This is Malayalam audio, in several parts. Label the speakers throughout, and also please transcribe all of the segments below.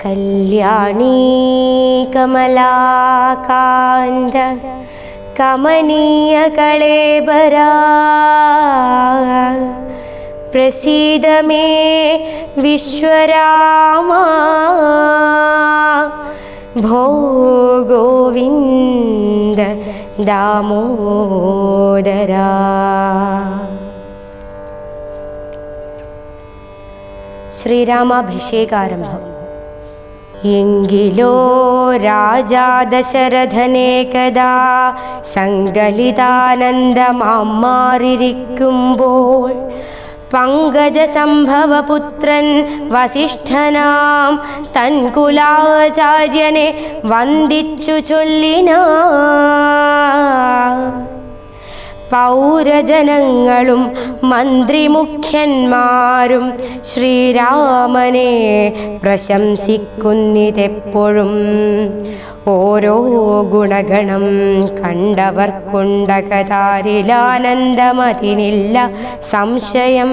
Speaker 1: കല്യാണീ കമലാകാന്ത കമനീയ കളേബരാ പ്രസീദ മേ വിശ്വരാമാ ഭോ ഗോവിന്ദ ദാമോദരാ. ശ്രീരാമാഭിഷേകാരംഭം. എങ്കിലോ രാജാ ദശരഥനേകദാ സങ്കലിതാനന്ദമാം മാറിയിരിക്കുമ്പോൾ പങ്കജസംഭവപുത്രൻ വസിഷ്ഠനാം തൻ കുലാചാര്യനെ വന്ദിച്ചു ചൊല്ലിനാ. പൗരജനങ്ങളും മന്ത്രിമുഖ്യന്മാരും ശ്രീരാമനെ പ്രശംസിക്കുന്നിതെപ്പോഴും. ഓരോ ഗുണഗണം കണ്ടവർക്കുണ്ടകതാരിലാനന്ദമതിനില്ല സംശയം.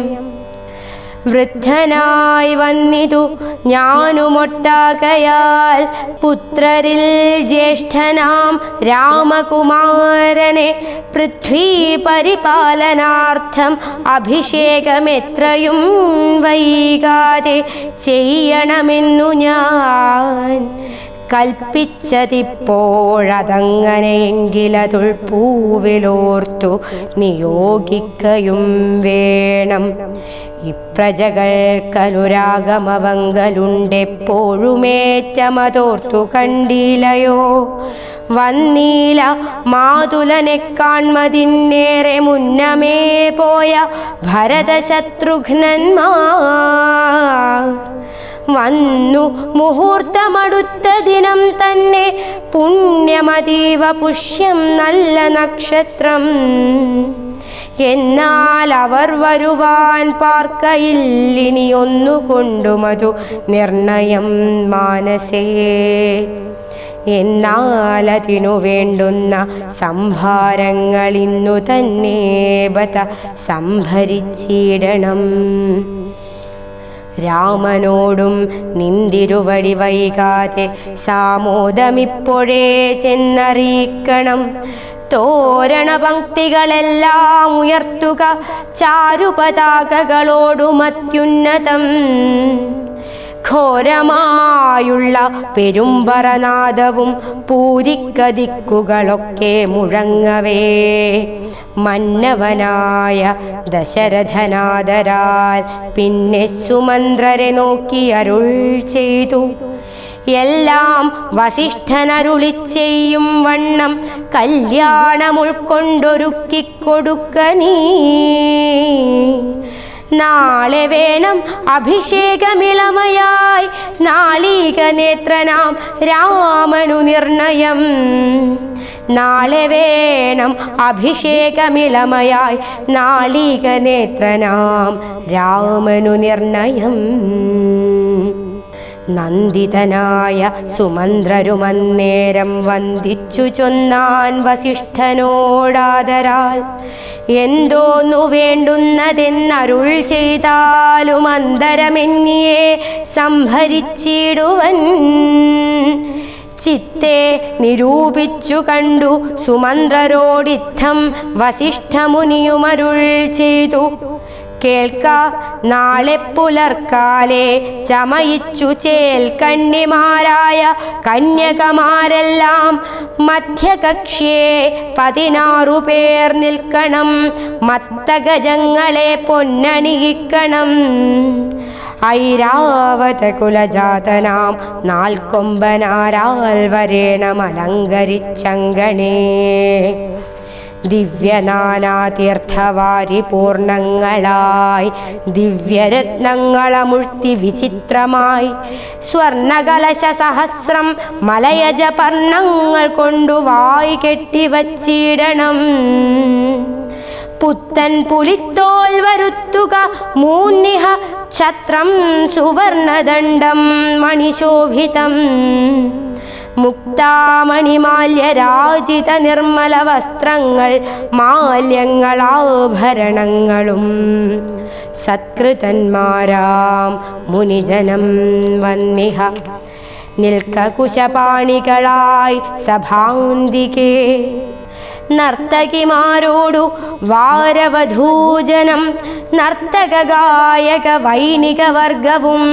Speaker 1: വൃദ്ധനായി വന്നിതു ഞാനുമൊട്ടാകയാൽ പുത്രരിൽ ജ്യേഷ്ഠനാം രാമകുമാരനെ പൃഥ്വീ പരിപാലനാർത്ഥം അഭിഷേകമെത്രയും വൈകാതെ ചെയ്യണമെന്നു ഞാൻ കൽപ്പിച്ചതിപ്പോഴതങ്ങനെയെങ്കിലതുൾപ്പൂവിലോർത്തു നിയോഗിക്കയും വേണം. ഇപ്രജകൾക്കനുരാഗമവങ്കലുണ്ടെപ്പോഴുമേറ്റമതോർത്തു കണ്ടിലയോ. വന്നീല മാതുലനെ കാൺമതിന്നേറെ മുന്നമേ പോയ ഭരതശത്രുഘ്നന്മാർ. വന്നു മുഹൂർത്തമടുത്ത ദിനം തന്നെ പുണ്യമതീവ പുഷ്യം നല്ല നക്ഷത്രം. എന്നാൽ അവർ വരുവാൻ പാർക്കയില്ലിനി ഒന്നുകൊണ്ടുമതു നിർണയം മാനസേ. എന്നാലതിനു വേണ്ടുന്ന സംഭാരങ്ങൾ ഇന്നു തന്നെ ബത സംഭരിച്ചിടണം. രാമനോടും നിന്തിരുവടി വൈകാതെ സാമോദമിപ്പോഴേ ചെന്നറിയിക്കണം. തോരണ പംക്തികളെല്ലാം ഉയർത്തുക ചാരുപതാകകളോടുമത്യുന്നതം. ഘോരമായുള്ള പെരുമ്പറനാദവും പൂരിക്കദിക്കുകളൊക്കെ മുഴങ്ങവേ മന്നവനായ ദശരഥനാദരാൽ പിന്നെ സുമന്ത്രരെ നോക്കി അരുൾ ചെയ്തു. എല്ലാം വസിഷ്ഠനരുളിച്ചെയ്യും വണ്ണം കല്യാണമുൾക്കൊണ്ടൊരുക്കിക്കൊടുക്ക നീ. നാളെ വേണം അഭിഷേകമിളമയായി നാളീക നേത്രനാം രാമനു നിർണയം. നാളെ വേണം അഭിഷേകമിളമയായി നാളീക നേത്രനാം രാമനു നിർണയം. നന്ദിതനായ സുമന്ത്രരുമന്നേരം വന്ദിച്ചു ചൊന്നാൻ വസിഷ്ഠനോടാദരാൽ. എന്തോന്നു വേണ്ടുന്നതെന്നരുൾ ചെയ്താലും അന്തരമെന്നിയെ സംഭരിച്ചിടുവൻ. ചിത്തെ നിരൂപിച്ചു കണ്ടു സുമന്ത്രരോടിത്തം വസിഷ്ഠമുനിയുമരുൾ ചെയ്തു. കേൾക്ക, നാളെ പുലർക്കാലെ ചമയിച്ചു ചേൽക്കണ്ണിമാരായ കന്യകമാരെല്ലാം മധ്യകക്ഷ്യേ 16 പേർ നിൽക്കണം. മത്തഗജങ്ങളെ പൊന്നണിയിക്കണം. ഐരാവത കുലജാതനാം നാൽക്കൊമ്പനാരാൽ വരേണമലങ്കരിച്ചങ്കണേ. ദിവ്യനാനാതീർത്ഥവാരി പൂർണ്ണങ്ങളായി ദിവ്യരത്നങ്ങളമുഴ്ത്തി വിചിത്രമായി സ്വർണകലശ സഹസ്രം മലയജ പർണങ്ങൾ കൊണ്ടു വായി കെട്ടിവച്ചിടണം. പുത്തൻ പുലിത്തോൽ വരുത്തുക മൂന്നിഹ ഛത്രം സുവർണദണ്ഡം മണിശോഭിതം. മുക്താമണിമാല്യരാജിത നിർമ്മല വസ്ത്രങ്ങൾ മാല്യങ്ങളാഭരണങ്ങളും സത്കൃതന്മാരാം മുനിജനം വന്നിഹ നിൽക്ക കുശപാണികളായി സഭാന്തികേ. നർത്തകിമാരോടു വാരവധൂജനം നർത്തക ഗായക വൈണിക വർഗവും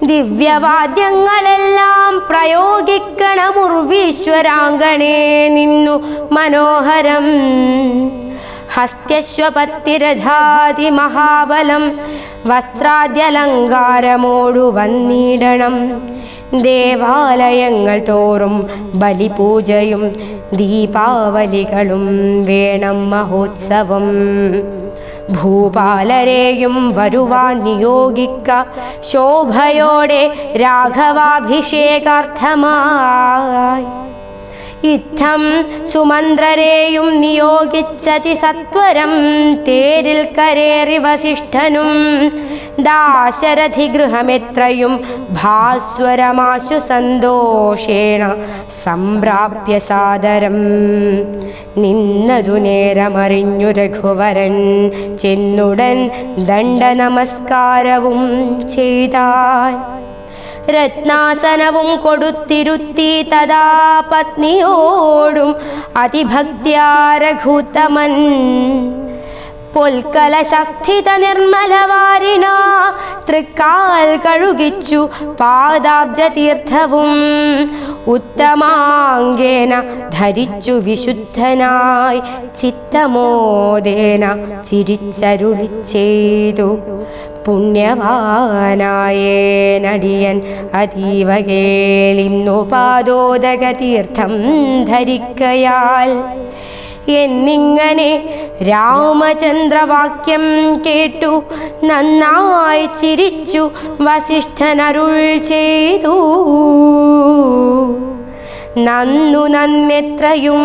Speaker 1: ദിവ്യവാദ്യങ്ങളെല്ലാം പ്രയോഗിക്കണമുർവീശ്വരാങ്കണേ നിന്നു മനോഹരം. ഹസ്ത്യശ്വപത്തിരഥാതി മഹാബലം വസ്ത്രാദ്യലങ്കാരമോടു വന്നിടണം. ദേവാലയങ്ങൾ തോറും ബലിപൂജയും ദീപാവലികളും വേണം മഹോത്സവം. ഭൂപാലരെയും വരുവാൻ നിയോഗിക്ക ശോഭയോടെ രാഘവാഭിഷേകാർത്ഥമായി. ഇത്തം സുമന്ത്രരെയും നിയോഗിച്ചതി സത്വരം തേരിൽ കരേറി വസിഷ്ഠനും ദാശരഥി ഗൃഹമെത്രയും ഭാസ്വരമാശു സന്തോഷേണ സംപ്രാപ്യ സാദരം. നിന്നതു നേരമറിഞ്ഞു രഘുവരൻ ചെന്നുടൻ ദണ്ഡ നമസ്കാരവും ചെയ്താൻ. രത്നാസനവും കൊടുത്തിരുത്തി തഥാ പത്നിയോടും അതിഭക്ത്യാ രഘുത്തമൻ. പൊൽക്കലശസ്ഥിത നിർമ്മലവാരിണ തൃക്കാൽ കഴുകിച്ചു പാദാബ്ജ തീർത്ഥവും ഉത്തമാംഗേന ധരിച്ചു വിശുദ്ധനായി ചിത്തമോദേന ചിരിച്ചരുളി ചെയ്തു. പുണ്യവാനായേനടിയൻ അതീവ കേളിന്നു പാദോദക തീർത്ഥം ധരിക്കയാൽ. എന്നിങ്ങനെ രാമചന്ദ്രവാക്യം കേട്ടു നന്നായി ചിരിച്ചു വസിഷ്ഠനരുൾ ചെയ്തു. നന്നു നന്നെത്രയും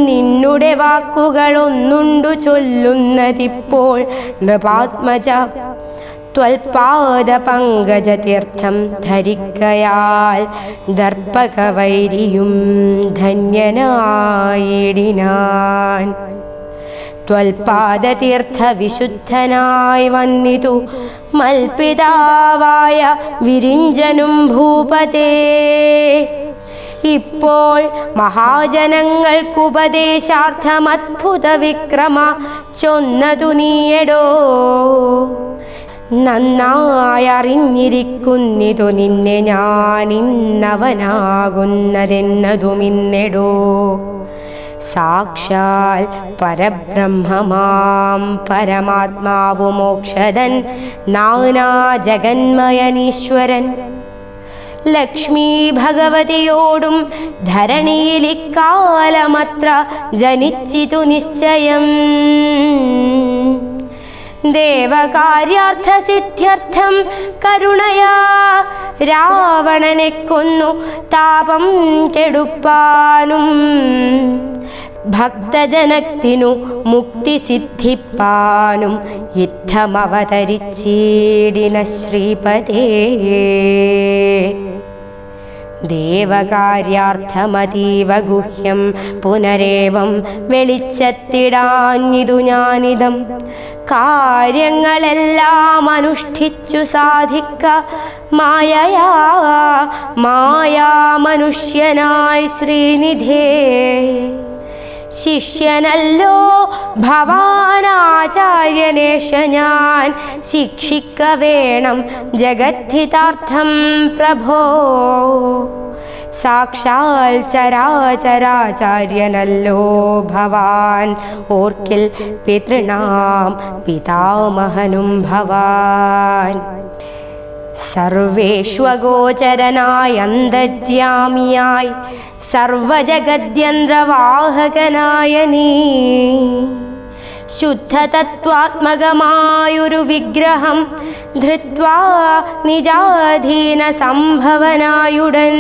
Speaker 1: നിന്നുടെ വാക്കുകളൊന്നുണ്ടു ചൊല്ലുന്നതിപ്പോൾ നൃപാത്മജ. ത്വൽപാദ പങ്കജ തീർത്ഥം ധരിക്കയാൽ ദർപ്പകവൈരിയും ധന്യനായിടിനാൻ. ത്വൽപാദ തീർത്ഥ വിശുദ്ധനായി വന്നിതു മൽപിതാവായ വിരിഞ്ചനും ഭൂപതേ. ഇപ്പോൾ മഹാജനങ്ങൾക്കുപദേശാർത്ഥമദ്ഭുത വിക്രമ ചൊന്നതു നീയടോ. നന്നായറിഞ്ഞിരിക്കുന്നിതു നിന്നെ ഞാനിന്നവനാകുന്നതെന്നതുമിന്നെടോ. സാക്ഷാൽ പരബ്രഹ്മമാം പരമാത്മാവു മോക്ഷദൻ നാനാ ജഗന്മയനീശ്വരൻ. ലക്ഷ്മീ ഭഗവതിയോടും ധരണിയിലിക്കാലമത്ര ജനിച്ചിതു നിശ്ചയം. ദേവകാര്യാർത്ഥസിദ്ധ്യർത്ഥം കരുണയാ രാവണനെ കൊന്നു താപം കെടുപ്പാനും ഭക്തജനത്തിനു മുക്തി സിദ്ധിപ്പാനും യുദ്ധമവതരിച്ചീടിന ശ്രീപതേ. ദേവകാര്യാർത്ഥമതീവ ഗുഹ്യം പുനരേവം വെളിച്ചത്തിടാഞ്ഞിതു ഞാനിതം. കാര്യങ്ങളെല്ലാം അനുഷ്ഠിച്ചു സാധിക്ക മായയാ മനുഷ്യനായി ശ്രീനിധേ. ശിഷ്യനല്ലോ ഭവാനാചാര്യനേഷ ഞാൻ ശിക്ഷിക്ക വേണം ജഗദ്ധിതാർത്ഥം പ്രഭോ. സാക്ഷാൽ ചരാചരാചാര്യനല്ലോ ഭവാൻ ഓർക്കിൽ പിതൃണാം പിതാമഹനും ഭവാൻ. സർവേഷ്വഗോചരനായി അന്തര്യാമിയായി സർവജഗദ്യന്ത്രവാഹകനായ നീ ശുദ്ധതത്വാത്മകമായൊരു വിഗ്രഹം ധൃത്വാ നിജാധീന സംഭവനായുടൻ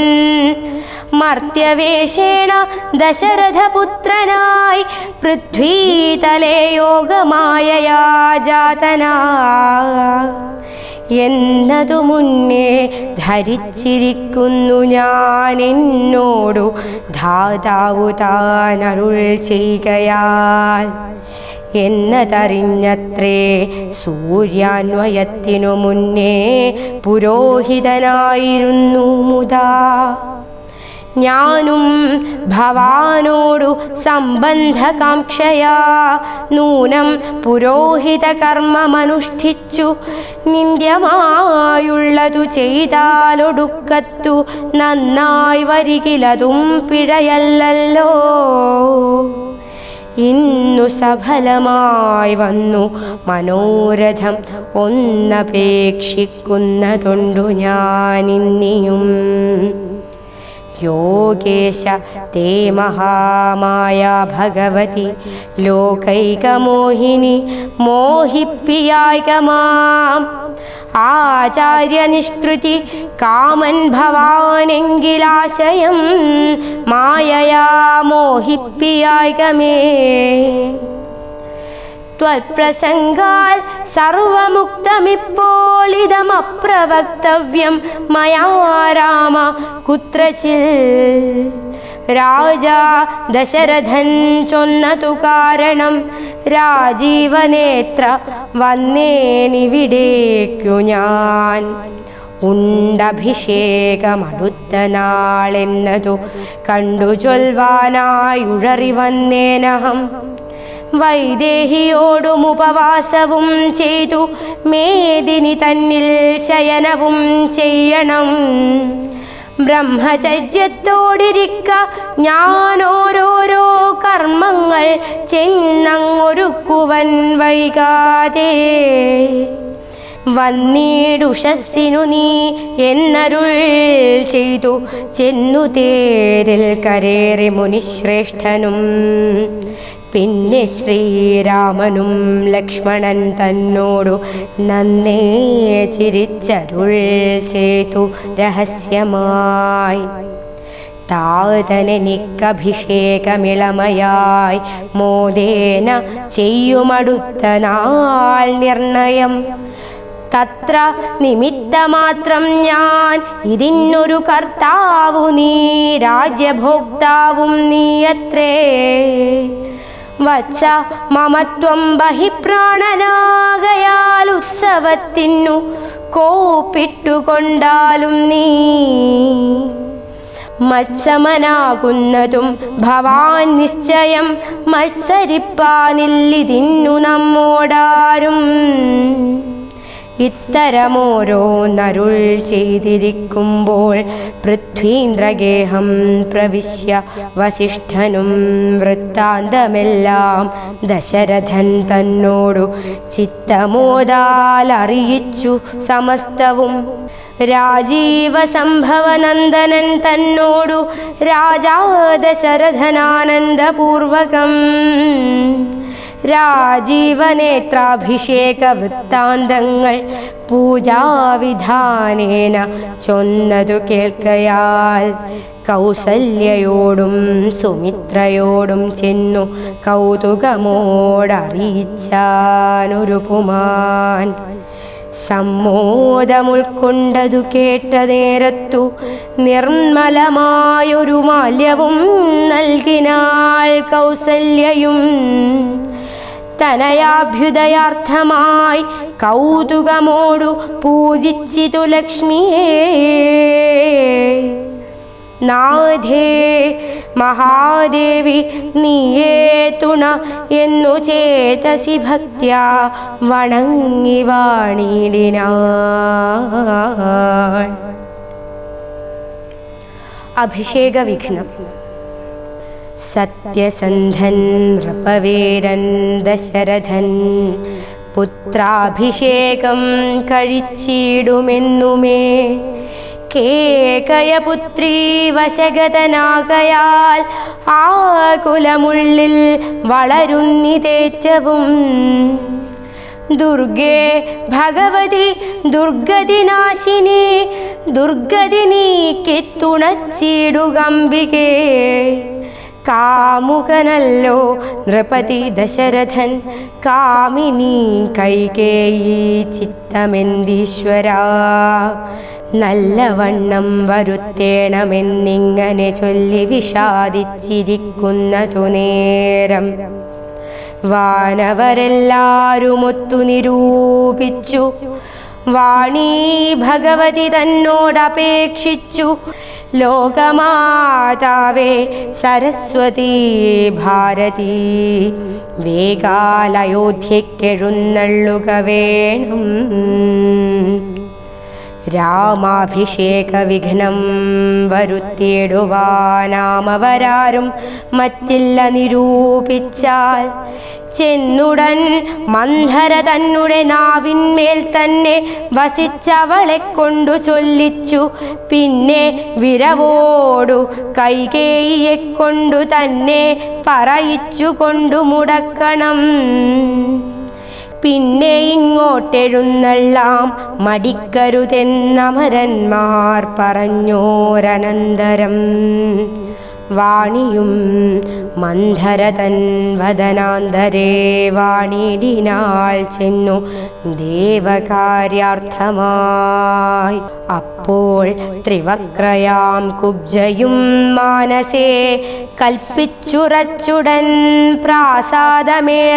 Speaker 1: മർത്യവേഷേണ ദശരഥപുത്രനായി പൃഥ്വീതലേ യോഗമായയാ ജാതനാ എന്നതു മുന്നേ ധരിച്ചിരിക്കുന്നു ഞാൻ എന്നോടു ധാതാവു താൻ അരുൾ ചെയ്കയാൽ. എന്നതറിഞ്ഞത്രേ സൂര്യാന്വയത്തിനു മുന്നേ പുരോഹിതനായിരുന്നു മുതാ. ഞാനും ഭവാനോടു സംബന്ധകാംക്ഷയാ നൂനം പുരോഹിത കർമ്മമനുഷ്ഠിച്ചു നിന്ദ്യമായുള്ളതു ചെയ്താലൊടുക്കത്തു നന്നായി വരികിലതും പിഴയല്ലല്ലോ. ഇന്നു സഫലമായി വന്നു മനോരഥം ഒന്നപേക്ഷിക്കുന്നതൊണ്ടു ഞാനിന്നിയും. യോഗേശ തേ മഹാമായ ഭഗവതി ലോകൈകമോഹിനി മോഹിപ്പിയായികമാം. ആചാര്യനിഷ്കൃതി കാമൻ ഭവാനെങ്കിലാശയം മായയാ മോഹിപ്പിയായികമേ. ത്വത്പ്രസംഗാൽ സർവമുക്തമിപ്പോളിതമപ്രവക്തവ്യം മയാ രാമ കുത്രചിൽ. രാജാ ദശരഥൻ ചൊന്നതു കാരണം രാജീവനേത്ര വന്നേനിവിടേക്കു ഞാൻ. ഉണ്ടഭിഷേകമടുത്ത നാളെന്നതു കണ്ടു ചൊൽവാനായുഴറി വന്നേനഹം. വൈദേഹിയോടും ഉപവാസവും ചെയ്തു മേദിനി തന്നിൽ ശയനവും ചെയ്യണം. ബ്രഹ്മചര്യത്തോടിരിക്ക ഞാനോരോരോ കർമ്മങ്ങൾ ചെന്നങ്ങൊരുക്കുവൻ വൈകാതെ. വന്നീടുഷസ്സിനു നീ എന്നരുൾ ചെയ്തു ചെന്നു തേരിൽ കരേറി മുനിശ്രേഷ്ഠനും. പിന്നെ ശ്രീരാമനും ലക്ഷ്മണൻ തന്നോടു നന്നേ ചിരിച്ചരുൾ ചെയ്തു രഹസ്യമായി. താതനെനിക്കഭിഷേകമിളമയായി മോദേന ചെയ്യുമടുത്ത നാൾ നിർണയം. തത്ര നിമിത്തമാത്രം ഞാൻ ഇതിനൊരു കർത്താവു നീ രാജ്യഭോക്താവും നീയത്രേ. വത്സ മമത്വം ബഹിപ്രാണനാകയാൽ ഉത്സവത്തിനു കോപ്പിട്ടുകൊണ്ടാലും നീ. മത്സമനാകുന്നതും ഭവാൻ നിശ്ചയം മത്സരിപ്പാനില്ലിതിന്നു നമ്മോടാരും. ഇത്തരമോരോന്നരുൾ ചെയ്തിരിക്കുമ്പോൾ പൃഥ്വീന്ദ്രഗേഹം പ്രവിശ്യ വസിഷ്ഠനും വൃത്താന്തമെല്ലാം ദശരഥൻ തന്നോടു ചിത്തമോദാൽ അറിയിച്ചു സമസ്തവും. രാജീവ സംഭവനന്ദനൻ തന്നോടു രാജാ ദശരഥനാനന്ദപൂർവകം രാജീവനേത്രാഭിഷേക വൃത്താന്തങ്ങൾ പൂജാവിധാനേന ചൊന്നതു കേൾക്കയാൽ കൗസല്യയോടും സുമിത്രയോടും ചെന്നു കൗതുകമോടറിയിച്ചാനൊരു പുമാൻ. സമ്മോദമുൾക്കൊണ്ടതു കേട്ട നേരത്തു നിർമ്മലമായൊരു മാല്യവും നൽകിനാൾ കൗസല്യയും. തനയാഭ്യുദയാർത്ഥമായി കൗതുകമോടു പൂജിച്ചിതു ലക്ഷ്മിയേ. നാഥേ മഹാദേവി നീയേ തുണ എന്നു ചേതസി ഭക്ത്യാ വണങ്ങി വാണിടിനാൾ. അഭിഷേക വിഘ്നം. സത്യസന്ധൻ നൃപവേരൻ ദശരഥൻ പുത്രാഭിഷേകം കഴിച്ചിടുമെന്നുമേ. കേകയപുത്രീ വശഗതനാകയാൽ ആകുലമുള്ളിൽ വളരുന്നിതേറ്റവും. ദുർഗേ ഭഗവതി ദുർഗതിനാശിനി ദുർഗതി നീക്കി തുണച്ചിടുകമ്പികേ. കാമുകനല്ലോ നൃപതി ദശരഥൻ കാമിനി കൈകേയി ചിത്തമെന്തീശ്വരാ. നല്ലവണ്ണം വരുത്തേണമെന്നിങ്ങനെ ചൊല്ലി വിഷാദിച്ചിരിക്കുന്നതു നേരം വാനവരെല്ലാരുമൊത്തു നിരൂപിച്ചു. വാണീ ഭഗവതി തന്നോടപേക്ഷിച്ചു. ലോകമാതാവേ സരസ്വതീ ഭാരതി, വേഗാലയോധ്യക്കെഴുന്നള്ളുക വേണം. രാമാഭിഷേക വിഘ്നം വരുത്തിയിടുവാനാമവരാരും മറ്റില്ല നിരൂപിച്ചാൽ. ചെന്നുടൻ മന്ധര തന്നെ നാവിന്മേൽ തന്നെ വസിച്ചവളെ കൊണ്ടു ചൊല്ലിച്ചു. പിന്നെ വിരവോടു കൈകേയിയെ കൊണ്ടു തന്നെ പറയിച്ചു കൊണ്ടു മുടക്കണം. പിന്നെ ഇങ്ങോട്ടെഴുന്നള്ളാം മടിക്കരുതെന്നമരന്മാർ പറഞ്ഞോരനന്തരം. വാണിയും മന്ധരതൻ വദനാന്തരേ വാണിടിനാൾ ചെന്നു ദേവകാര്യാർത്ഥമായി. അപ്പോൾ ത്രിവക്രയാം കുബ്ജയും മാനസേ കൽപ്പിച്ചുറച്ചുടൻ പ്രാസാദമേറിനാൾ.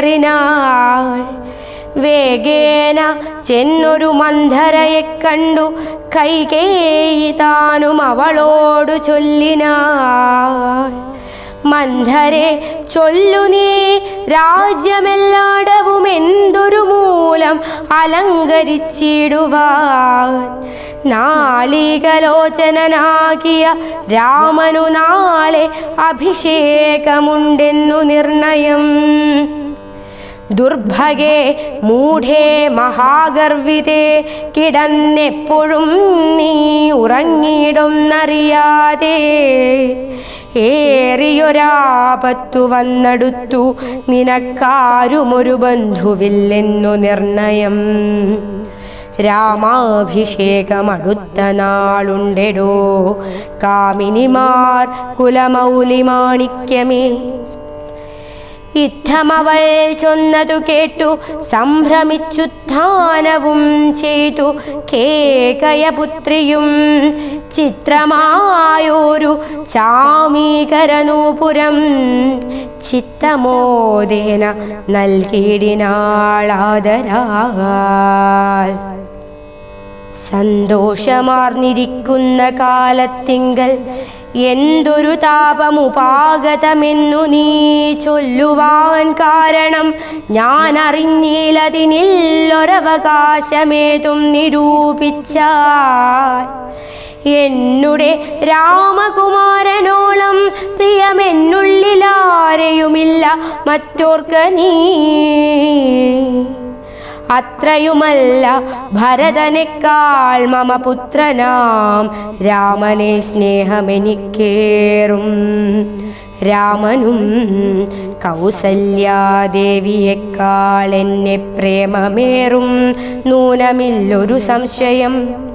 Speaker 1: വേഗേന ചെന്നൊരു മന്ധരയെ കണ്ടു കൈകേയി താനും അവളോടു ചൊല്ലിനാൾ. മന്ധരെ ചൊല്ലു നീ രാജ്യമെല്ലാടവും എന്തൊരു മൂലം അലങ്കരിച്ചിടുവാൻ. നാളികലോചനാകിയ രാമനു നാളെ അഭിഷേകമുണ്ടെന്നു നിർണയം. ദുർഭഗേ മൂഢേ മഹാഗർവിതേ കിടന്നെപ്പോഴും നീ ഉറങ്ങിയിടുന്നറിയാതെ. ഏറിയൊരാപത്തു വന്നെടുത്തു നിനക്കാരുമൊരു ബന്ധുവില്ലെന്നു നിർണയം. രാമാഭിഷേകമടുത്ത നാളുണ്ടെടോ കാമിനിമാർ കുലമൗലി മാണിക്യമേ. ഇത്തമവൾ ചൊന്നതു കേട്ടു സംഭ്രമിച്ചുത്ഥാനവും ചെയ്തു കേകയപുത്രിയും. ചിത്രമായൊരു ചാമീകരനൂപുരം ചിത്തമോദേന നൽകിയിടിനാളാദരാൽ. സന്തോഷമാർന്നിരിക്കുന്ന കാലത്തിങ്കൽ എന്തൊരു താപമുപാഗതമെന്നു നീ ചൊല്ലുവാൻ കാരണം ഞാൻ അറിഞ്ഞില്ലതിനില്ലൊരവകാശമേതും നിരൂപിച്ചാൽ. എന്നുടെ രാമകുമാരനോളം പ്രിയമെന്നുള്ളിലാരെയുമില്ല മറ്റോർക്ക നീ. അത്രയുമല്ല ഭരതനേക്കാൾ മമ പുത്രനാം രാമനെ സ്നേഹമെനിക്കേറും. രാമനും കൗസല്യാദേവിയേക്കാൾ എന്നെ പ്രേമമേറും നൂനമില്ലൊരു സംശയം.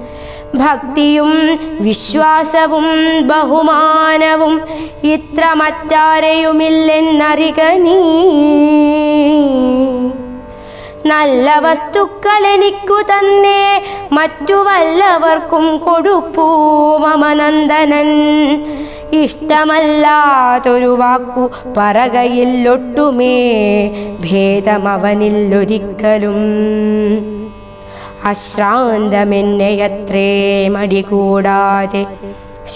Speaker 1: ഭക്തിയും വിശ്വാസവും ബഹുമാനവും ഇത്ര മറ്റാരെയുമില്ലെന്നറിക നീ. നല്ല വസ്തുക്കൾ എനിക്കു തന്നെ മറ്റു വല്ലവർക്കും കൊടുപ്പൂ മമനന്ദനൻ. ഇഷ്ടമല്ലാത്തൊരു വാക്കു പറകയില്ലൊട്ടുമേ ഭേദമവനില്ലൊരിക്കലും. അശ്രാന്തമെന്നെയത്രേ മടികൂടാതെ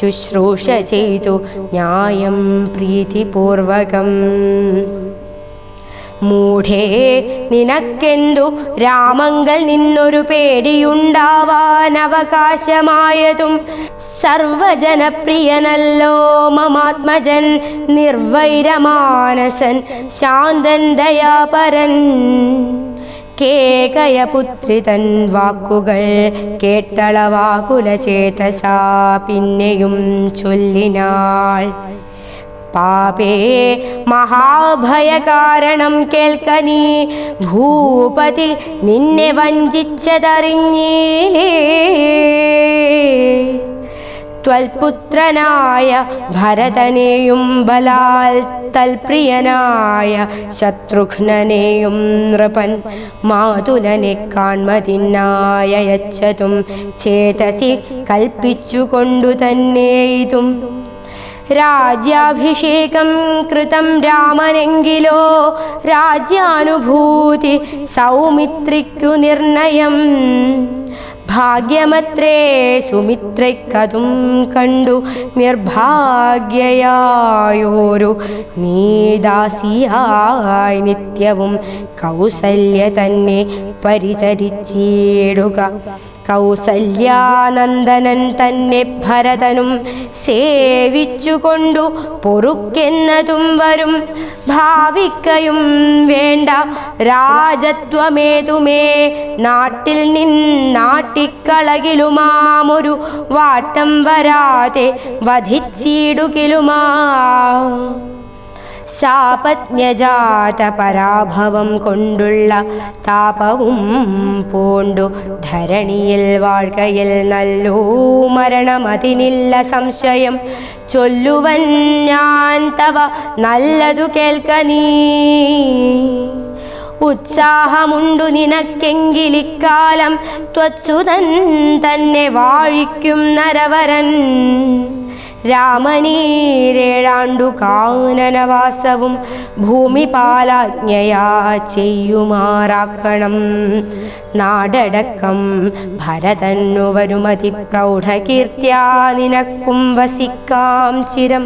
Speaker 1: ശുശ്രൂഷ ചെയ്തു ന്യായം പ്രീതിപൂർവകം. മൂഢേ നിനക്കെന്തു രാമങ്കൽ നിന്നൊരു പേടിയുണ്ടാവാൻ അവകാശമായതും. സർവജനപ്രിയനല്ലോ മമാത്മജൻ, നിർവൈരമാനസൻ, ശാന്തൻ, ദയാപരൻ. കേകയപുത്രി തൻ വാക്കുകൾ കേട്ടളവാകുലചേതസാ പിന്നെയും ചൊല്ലിനാൾ. പാപേ മഹാഭയകാരണം കേൾക്ക നീ, ഭൂപതി നിന്നെ വഞ്ചിച്ചതറിഞ്ഞീലേ. ത്വൽപുത്രനായ ഭരതനെയും ബലാൽ തൽപ്രിയനായ ശത്രുഘ്നനെയും നൃപൻ മാതുലനെ കാൺമതിനായച്ചതും ചേതസി കൽപ്പിച്ചുകൊണ്ടു തന്നെ ഇതും. രാജ്യാഭിഷേകം കൃതം രാമനെങ്കിലോ രാജ്യാനുഭൂതി സൗമിത്രിക്കു നിർണയം. ഭാഗ്യമത്രേ സുമിത്രയ്ക്കതും കണ്ടു നിർഭാഗ്യയായോരു നീദാസിയായി നിത്യവും കൗസല്യ തന്നെ പരിചരിച്ചിടുക. കൗസല്യാനന്ദനൻ തന്നെ ഭരതനും സേവിച്ചുകൊണ്ടു പൊറുക്കെന്നതും വരും. ഭാവിക്കയും വേണ്ട രാജത്വമേതുമേ നാട്ടിൽ നിന്നാട്ടിക്കളകിലുമാമൊരു വാട്ടം വരാതെ വധിച്ചിടുകിലുമാ. സാപജ്ഞജാത പരാഭവം കൊണ്ടുള്ള താപവും പൂണ്ടു ധരണിയിൽ വാഴ്കയിൽ നല്ലൂ മരണമതിനില്ല സംശയം. ചൊല്ലുവൻ ഞാൻ തവ നല്ലതു കേൾക്ക നീ. ഉത്സാഹമുണ്ടു നിനക്കെങ്കിലിക്കാലം ത്വത്സുതൻ തന്നെ വാഴിക്കും നരവരൻ. രാമനീരേഴാണ്ടു കാനനവാസവും ഭൂമിപാലാജ്ഞയാ ചെയ്യുമാറാക്കണം. നാടടക്കം ഭരതന്നു വരുമതി പ്രൗഢകീർത്തിയാ നിനക്കും വസിക്കാം ചിരം.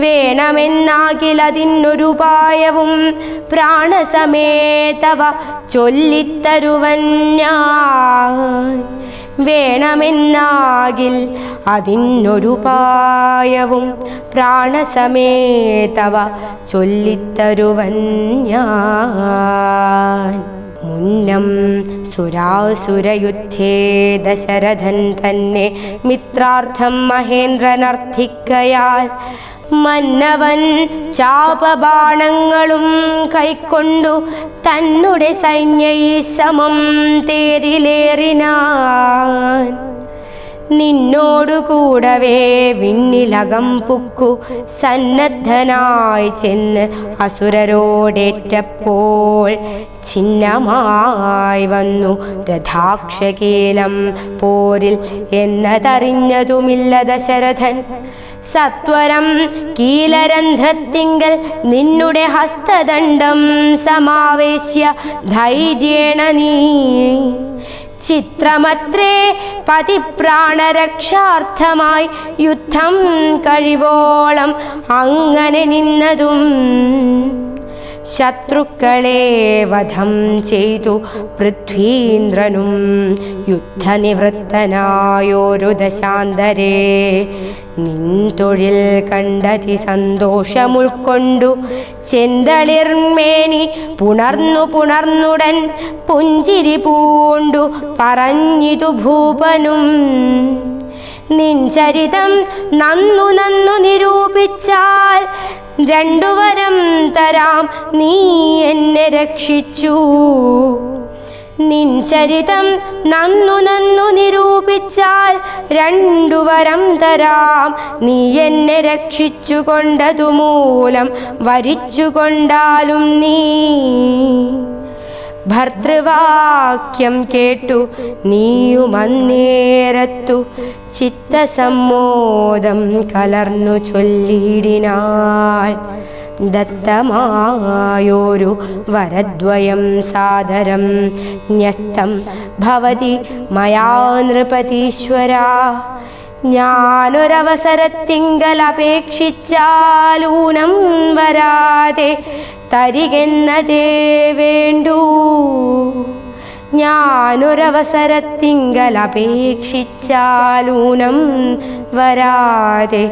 Speaker 1: വേണമെന്നാകിലതിനൊരുപായവും പ്രാണസമേതവ ചൊല്ലിത്തരുവൻ ഞാൻ. വേണമെന്നാകിൽ അതിനൊരുപായവും പ്രാണസമേതവ ചൊല്ലിത്തരുവൻ ഞാൻ. മുന്നം സുരാസുരയുദ്ധേ ദശരഥൻ തന്നെ മിത്രാർത്ഥം മഹേന്ദ്രനർത്ഥിക്കയാൽ മന്നവൻ ചാപബാണങ്ങളും കൈക്കൊണ്ടു തന്നുടെ സൈന്യൈ സമം തേരിലേറിനാൻ. നിന്നോടു കൂടവേ വിണ്ണിലകം പുക്കു സന്നദ്ധനായി ചെന്ന് അസുരരോടേറ്റപ്പോൾ ഛിന്നമായി വന്നു രഥാക്ഷകേലം പോരിൽ എന്നതറിഞ്ഞതുമില്ല ദശരഥൻ. സത്വരം കീലരന്ധ്രത്തിങ്കൽ നിന്നുടെ ഹസ്തദണ്ഡം സമാവേശ്യ ധൈര്യേണ നീ. ചിത്രമത്രേ പതിപ്രാണരക്ഷാർത്ഥമായി യുദ്ധം കഴിവോളം അങ്ങനെ നിന്നതും. ശത്രുക്കളെ വധം ചെയ്തു പൃഥ്വീന്ദ്രനും യുദ്ധനിവൃത്തനായോരു ദശാന്തരേ. നിൻ തൊഴിൽ കണ്ടതി സന്തോഷമുൾക്കൊണ്ടു ചെന്തളിർമേനി പുണർന്നുടൻ പുഞ്ചിരി പൂണ്ടു പറഞ്ഞിതു ഭൂപനും. നിൻ ചരിതം നന്നു നിരൂപിച്ചാൽ 2 വരം തരാം നീ എന്നെ രക്ഷിച്ചു. നിൻ ചരിതം നന്നു നിരൂപിച്ചാൽ 2 വരം തരാം നീ എന്നെ രക്ഷിച്ചു. കൊണ്ടതു മൂലം വരിച്ചുകൊണ്ടാലും നീ. ഭർതൃവാക്യം കേട്ടു നീയുമന്നേരത്തു ചിത്തസമ്മോദം കലർന്നു ചൊല്ലിടിനാൾ. ദത്തമായോരു വരദ്വയം സാദരം ന്യസ്തം ഭവതി മയാ നൃപതീശ്വര. ഞാനൊരവസരത്തിങ്കലപേക്ഷിച്ചാലൂനം വരാതെ തരികെന്നതേ വേണ്ടൂ. ഞാനൊരവസരത്തിങ്കലപേക്ഷിച്ചാലൂനം വരാതെ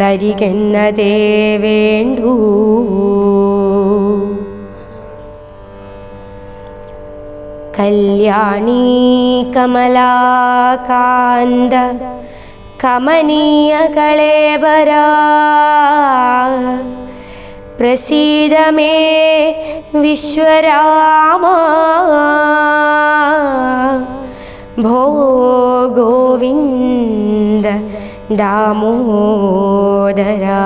Speaker 1: തരികെന്നതേ വേണ്ടൂ. കല്യാണീ കമലാകാന്ത കമനീയ കളേബരാ. പ്രസീദ മേ വിശ്വരാമ ഭോ ഗോവിന്ദ ദാമോദരാ.